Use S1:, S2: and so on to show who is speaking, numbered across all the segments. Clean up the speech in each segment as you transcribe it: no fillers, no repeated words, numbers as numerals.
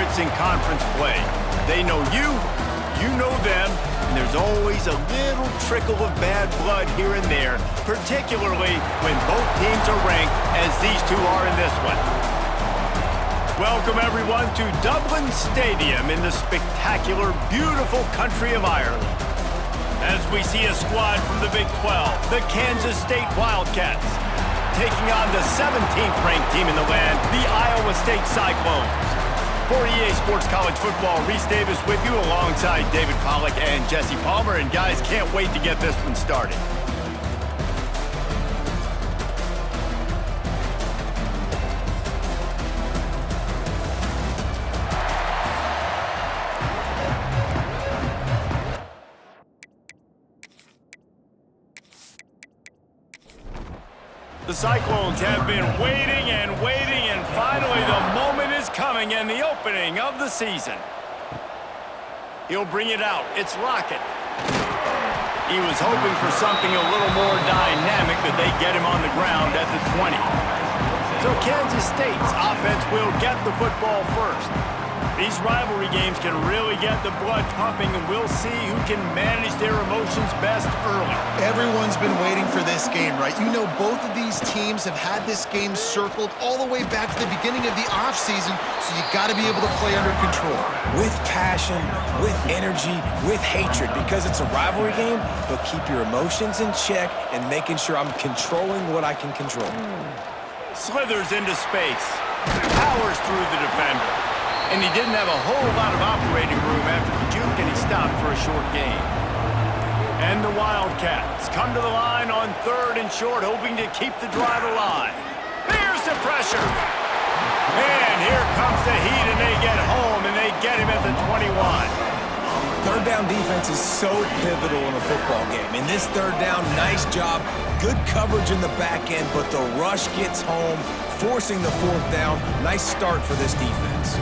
S1: favorites in conference play. They know you know them, and there's always a little trickle of bad blood here and there, particularly when both teams are ranked as these two are in this one. Welcome, everyone, to Dublin Stadium in the spectacular, beautiful country of Ireland. As we see a squad from the Big 12, the Kansas State Wildcats, taking on the 17th ranked team in the land, the Iowa State Cyclones. For EA Sports College Football, Reese Davis with you alongside David Pollack and Jesse Palmer. And guys, can't wait to get this one started. The Cyclones have been waiting and waiting, and finally the moment is coming and the opening of the season. He'll bring it out. It's Rocket. He was hoping for something a little more dynamic, but they get him on the ground at the 20. So Kansas State's offense will get the football first. These rivalry games can really get the blood pumping, and we'll see who can manage their emotions best early.
S2: Everyone's been waiting for this game, right? You know, both of these teams have had this game circled all the way back to the beginning of the offseason, so you got to be able to play under control.
S3: With passion, with energy, with hatred, because it's a rivalry game, but keep your emotions in check and making sure I'm controlling what I can control.
S1: Slithers into space, powers through the defender. And he didn't have a whole lot of operating room after the juke, and he stopped for a short gain. And the Wildcats come to the line on 3rd and short, hoping to keep the drive alive. There's the pressure. And here comes the heat, and they get home, and they get him at the 21.
S3: Third down defense is so pivotal in a football game. In this third down, nice job. Good coverage in the back end, but the rush gets home, forcing the 4th down. Nice start for this defense.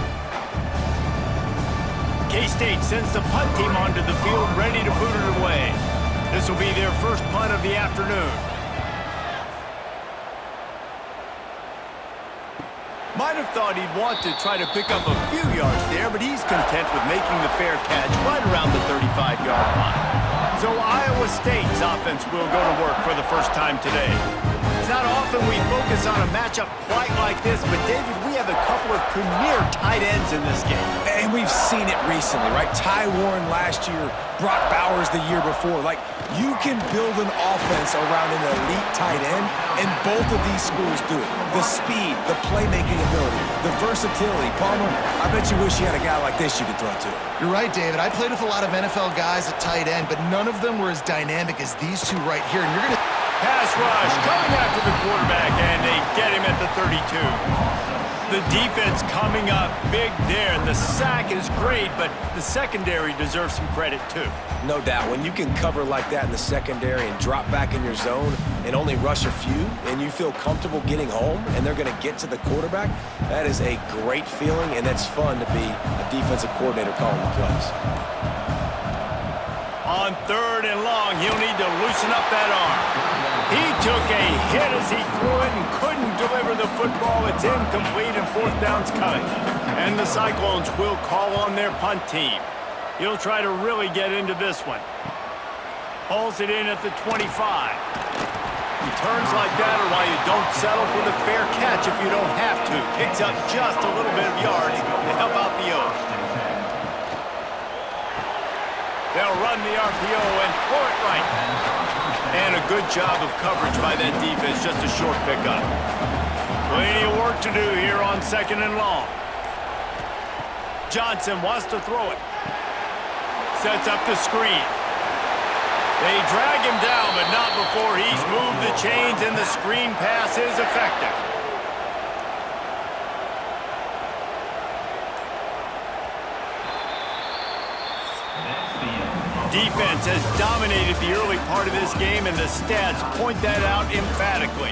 S1: K-State sends the punt team onto the field, ready to boot it away. This will be their first punt of the afternoon. Might have thought he'd want to try to pick up a few yards there, but he's content with making the fair catch right around the 35-yard line. So Iowa State's offense will go to work for the first time today. It's not often we focus on a matchup quite like this, but David, we have a couple of premier tight ends in this game.
S3: And we've seen it recently, right? Ty Warren last year, Brock Bowers the year before. Like, you can build an offense around an elite tight end, and both of these schools do it. The speed, the playmaking ability, the versatility. Palmer, I bet you wish you had a guy like this you could throw to.
S2: You're right, David. I played with a lot of NFL guys at tight end, but none of them were as dynamic as these two right here. And you're going to...
S1: Pass rush coming after the quarterback, and they get him at the 32. The defense coming up big there, and the sack is great, but the secondary deserves some credit too.
S3: No doubt. When you can cover like that in the secondary and drop back in your zone and only rush a few, and you feel comfortable getting home, and they're going to get to the quarterback, that is a great feeling, and it's fun to be a defensive coordinator calling the plays.
S1: On 3rd and long, he'll need to loosen up that arm. He took a hit as he threw it and couldn't deliver the football. It's incomplete, and 4th down's coming. And the Cyclones will call on their punt team. He'll try to really get into this one. Hauls it in at the 25. He turns like that, or why you don't settle for the fair catch if you don't have to. Picks up just a little bit of yards to help out the Oaks. They'll run the RPO and throw it right. And a good job of coverage by that defense, just a short pickup. Plenty of work to do here on 2nd and long. Johnson wants to throw it. Sets up the screen. They drag him down, but not before he's moved the chains, and the screen pass is effective. Defense has dominated the early part of this game, and the stats point that out emphatically.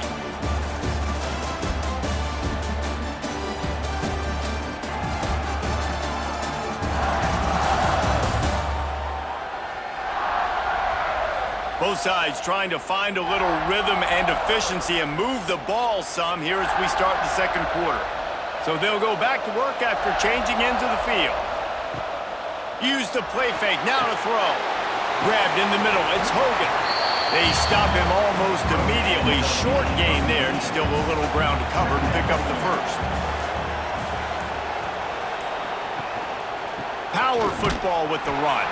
S1: Both sides trying to find a little rhythm and efficiency and move the ball some here as we start the 2nd quarter. So they'll go back to work after changing into the field. Use the play fake, now to throw. Grabbed in the middle, it's Hogan. They stop him almost immediately. Short gain there, and still a little ground to cover to pick up the first. Power football with the run.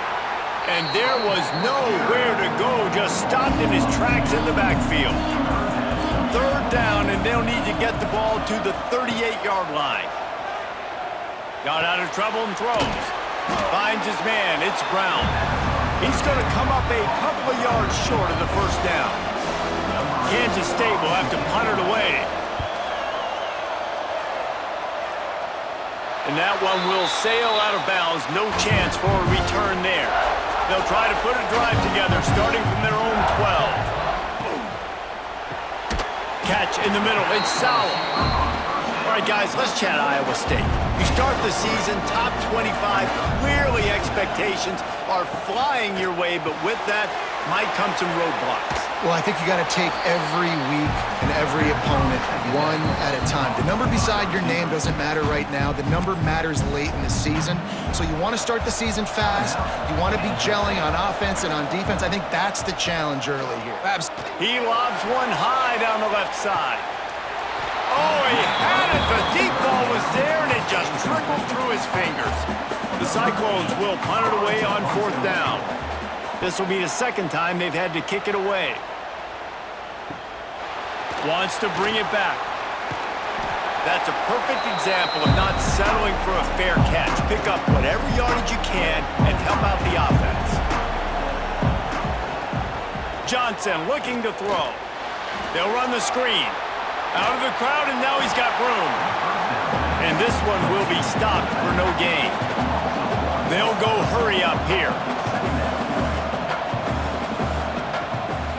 S1: And there was nowhere to go, just stopped in his tracks in the backfield. Third down, and they'll need to get the ball to the 38-yard line. Got out of trouble and throws. Finds his man, it's Brown. He's going to come up a couple of yards short of the first down. Kansas State will have to punt it away. And that one will sail out of bounds. No chance for a return there. They'll try to put a drive together, starting from their own 12. Catch in the middle, it's Sowell. All right, guys, let's chat Iowa State. You start the season top 25. Clearly expectations are flying your way, but with that might come some roadblocks.
S2: Well, I think you got to take every week and every opponent one at a time. The number beside your name doesn't matter right now. The number matters late in the season. So you want to start the season fast. You want to be gelling on offense and on defense. I think that's the challenge early here.
S1: He lobs one high down the left side. Oh, he had it. The deep ball was there, and it just trickled through his fingers. The Cyclones will punt it away on fourth down. This will be the second time they've had to kick it away. Wants to bring it back. That's a perfect example of not settling for a fair catch. Pick up whatever yardage you can and help out the offense. Johnson looking to throw. They'll run the screen. Out of the crowd, and now he's got room. And this one will be stopped for no gain. They'll go hurry up here.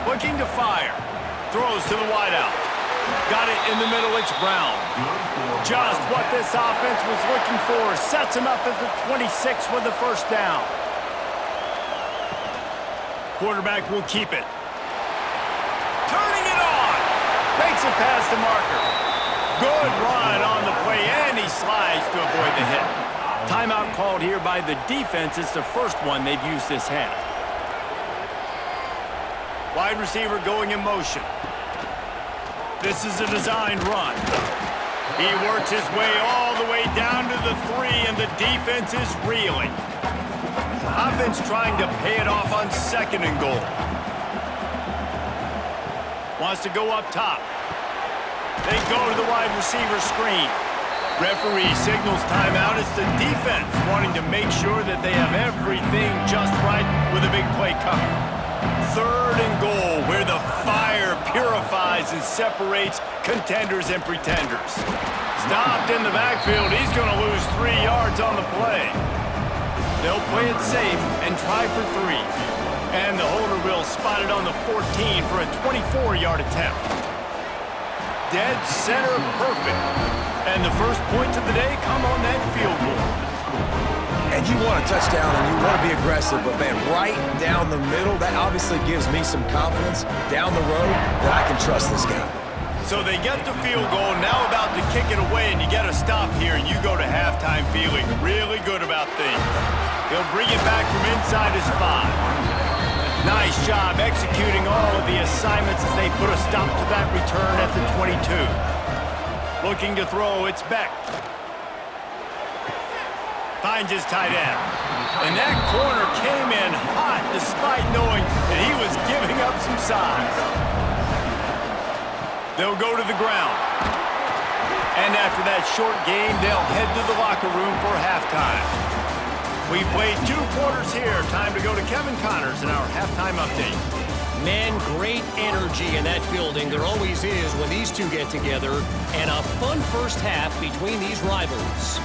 S1: Looking to fire. Throws to the wideout. Got it in the middle, it's Brown. Just what this offense was looking for. Sets him up at the 26 with the first down. Quarterback will keep it. Turning it on. Makes it past the marker. Good run on the play, and he slides to avoid the hit. Timeout called here by the defense. It's the first one they've used this half. Wide receiver going in motion. This is a designed run. He works his way all the way down to the 3, and the defense is reeling. Offense trying to pay it off on second and goal. Wants to go up top. They go to the wide receiver screen. Referee signals timeout. It's the defense wanting to make sure that they have everything just right with a big play coming. Third and goal, where the fire purifies and separates contenders and pretenders. Stopped in the backfield. He's going to lose 3 yards on the play. They'll play it safe and try for 3. And the holder will spot it on the 14 for a 24-yard attempt. Dead center perfect. And the first points of the day come on that field goal.
S3: And you want a touchdown and you want to be aggressive, but man, right down the middle, that obviously gives me some confidence down the road that I can trust this guy.
S1: So they get the field goal, now about to kick it away, and you get a stop here, and you go to halftime feeling really good about things. He'll bring it back from inside his 5. Nice job executing all of the assignments as they put a stop to that return at the 22. Looking to throw, it's Beck. Finds his tight end. And that corner came in hot despite knowing that he was giving up some size. They'll go to the ground. And after that short game, they'll head to the locker room for halftime. We've played 2 quarters here. Time to go to Kevin Connors in our halftime update.
S4: Man, great energy in that building. There always is when these two get together. And a fun first half between these rivals.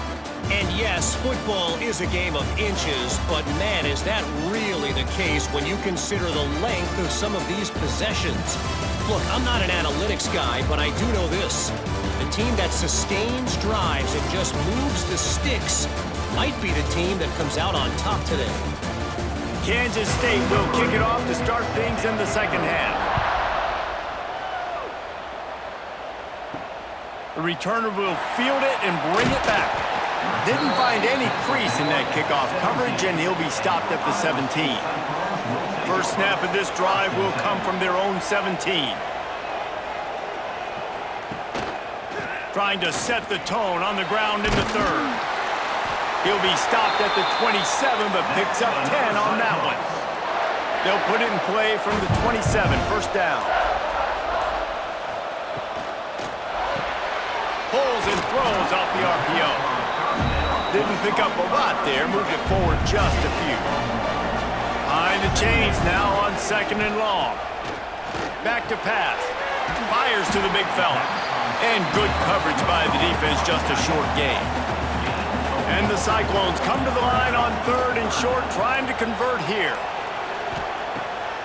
S4: And yes, football is a game of inches, but man, is that really the case when you consider the length of some of these possessions. Look, I'm not an analytics guy, but I do know this. The team that sustains drives and just moves the sticks might be the team that comes out on top today.
S1: Kansas State will kick it off to start things in the second half. The returner will field it and bring it back. Didn't find any crease in that kickoff coverage, and he'll be stopped at the 17. First snap of this drive will come from their own 17. Trying to set the tone on the ground in the third. He'll be stopped at the 27, but picks up 10 on that one. They'll put it in play from the 27, first down. Pulls and throws off the RPO. Didn't pick up a lot there, moved it forward just a few. Behind the chains now on 2nd and long. Back to pass. Fires to the big fella. And good coverage by the defense, just a short gain. And the Cyclones come to the line on 3rd and short, trying to convert here.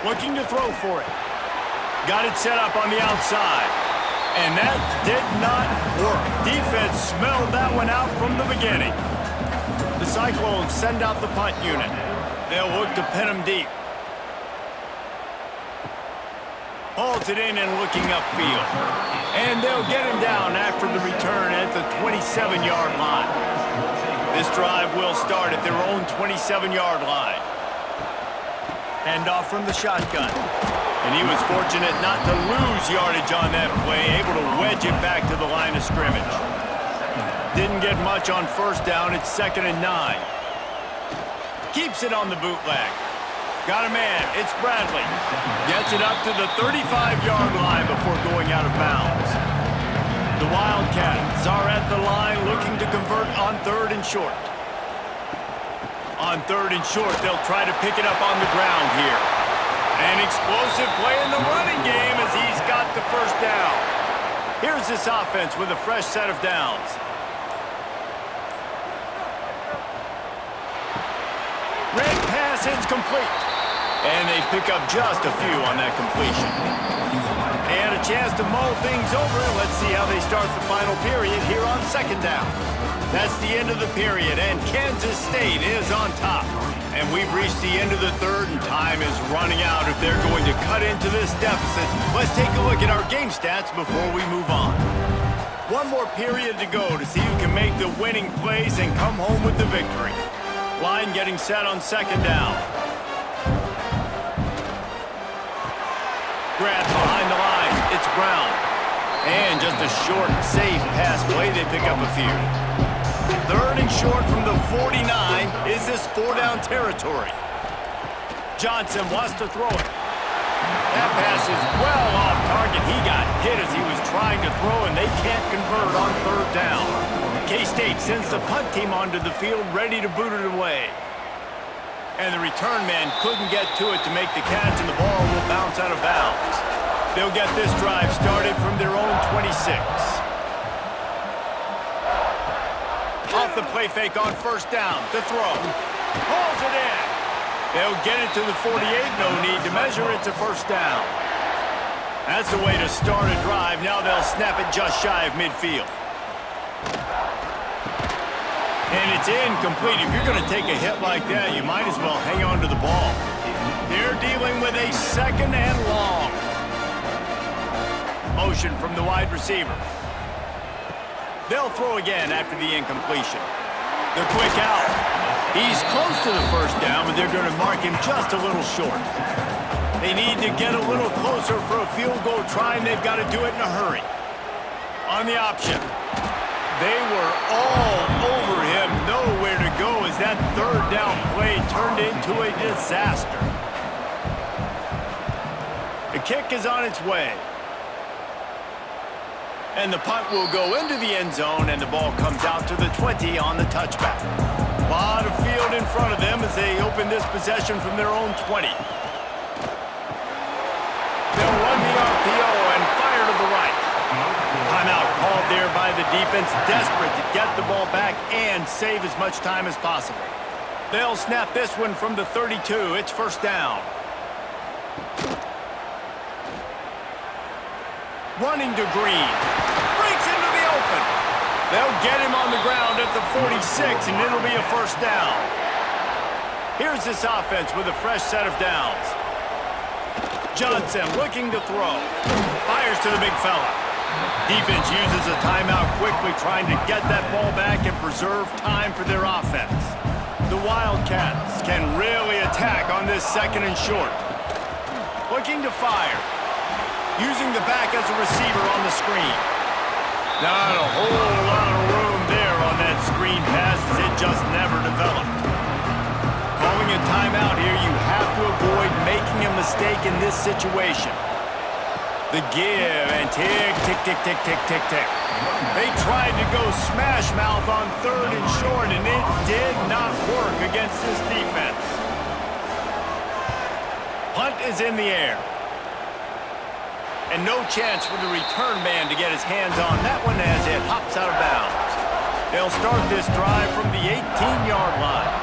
S1: Looking to throw for it. Got it set up on the outside. And that did not work. Defense smelled that one out from the beginning. The Cyclones send out the punt unit. They'll look to pin him deep. Hauls it in and looking upfield. And they'll get him down after the return at the 27-yard line. This drive will start at their own 27-yard line. Hand off from the shotgun. And he was fortunate not to lose yardage on that play, able to wedge it back to the line of scrimmage. Didn't get much on first down. It's 2nd and 9. Keeps it on the bootleg. Got a man. It's Bradley. Gets it up to the 35-yard line before going out of bounds. The Wildcats are at the line looking to convert on 3rd and short. On 3rd and short, they'll try to pick it up on the ground here. An explosive play in the running game as he's got the first down. Here's this offense with a fresh set of downs. Red pass is complete. And they pick up just a few on that completion. They had a chance to mull things over. Let's see how they start the final period here on 2nd down. That's the end of the period, and Kansas State is on top. And we've reached the end of the 3rd, and time is running out if they're going to cut into this deficit. Let's take a look at our game stats before we move on. One more period to go to see who can make the winning plays and come home with the victory. Line getting set on 2nd down. Grab behind the line. It's Brown. And just a short, safe pass play. They pick up a few. 3rd and short from the 49. Is this 4-down territory? Johnson wants to throw it. That pass is well off target. He got hit as he was trying to throw, and they can't convert on 3rd down. K-State sends the punt team onto the field, ready to boot it away. And the return man couldn't get to it to make the catch, and the ball will bounce out of bounds. They'll get this drive started from their own 26. Off the play fake on 1st down to throw. Pulls it in. They'll get it to the 48. No need to measure. It's a 1st down. That's the way to start a drive. Now they'll snap it just shy of midfield. And it's incomplete. If you're going to take a hit like that, you might as well hang on to the ball. They're dealing with a 2nd and long. Motion from the wide receiver. They'll throw again after the incompletion. The quick out. He's close to the 1st down, but they're going to mark him just a little short. They need to get a little closer for a field goal try, and they've got to do it in a hurry. On the option. They were all over him, nowhere to go as that 3rd down play turned into a disaster. The kick is on its way. And the punt will go into the end zone, and the ball comes out to the 20 on the touchback. A lot of field in front of them as they open this possession from their own 20. They'll run the RPO and fire to the right. Timeout called there by the defense, desperate to get the ball back and save as much time as possible. They'll snap this one from the 32. It's 1st down. Running to Green. Breaks into the open. They'll get him on the ground at the 46, and it'll be a 1st down. Here's this offense with a fresh set of downs. Johnson looking to throw. Fires to the big fella. Defense uses a timeout quickly, trying to get that ball back and preserve time for their offense. The Wildcats can really attack on this 2nd and short. Looking to fire. Using the back as a receiver on the screen. Not a whole lot of room there on that screen pass, as it just never developed. Calling a timeout here, you have to avoid making a mistake in this situation. The give and tick, tick, tick, tick, tick, tick, tick. They tried to go smash mouth on 3rd and short, and it did not work against this defense. Punt is in the air. And no chance for the return man to get his hands on that one as it hops out of bounds. They'll start this drive from the 18-yard line.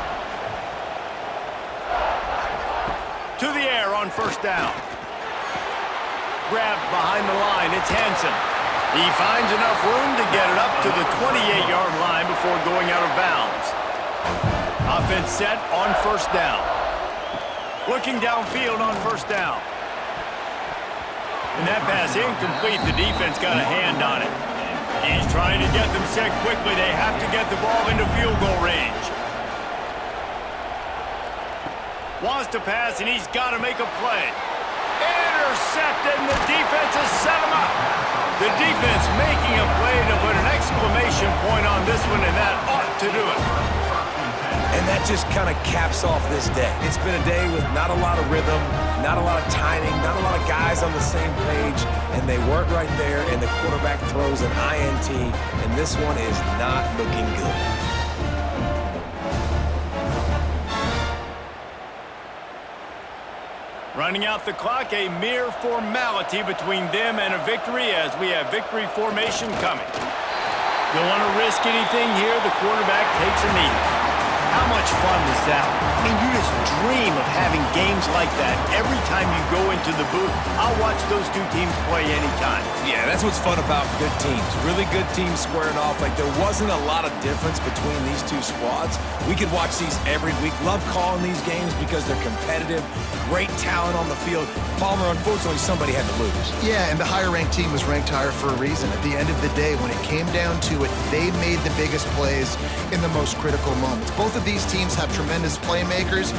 S1: To the air on 1st down. Grabbed behind the line, it's Hansen. He finds enough room to get it up to the 28-yard line before going out of bounds. Offense set on 1st down. Looking downfield on 1st down. And that pass incomplete. The defense got a hand on it. He's trying to get them set quickly. They have to get the ball into field goal range. Wants to pass, and he's got to make a play. Intercepted, and the defense has set him up. The defense making a play to put an exclamation point on this one, and that ought to do it.
S3: And that just kind of caps off this day. It's been a day with not a lot of rhythm, not a lot of timing, not a lot of guys on the same page, and they weren't right there, and the quarterback throws an INT, and this one is not looking good.
S1: Running out the clock, a mere formality between them and a victory as we have victory formation coming. Don't want to risk anything here. The quarterback takes a knee. How much fun was that? I mean, you just dream of having games like that every time you go into the booth. I'll watch those two teams play anytime.
S3: Yeah, that's what's fun about good teams. Really good teams squaring off. Like, there wasn't a lot of difference between these two squads. We could watch these every week. Love calling these games because they're competitive. Great talent on the field. Palmer, unfortunately, somebody had to lose.
S2: Yeah, and the higher-ranked team was ranked higher for a reason. At the end of the day, when it came down to it, they made the biggest plays in the most critical moments. Both of these teams have tremendous playmakers.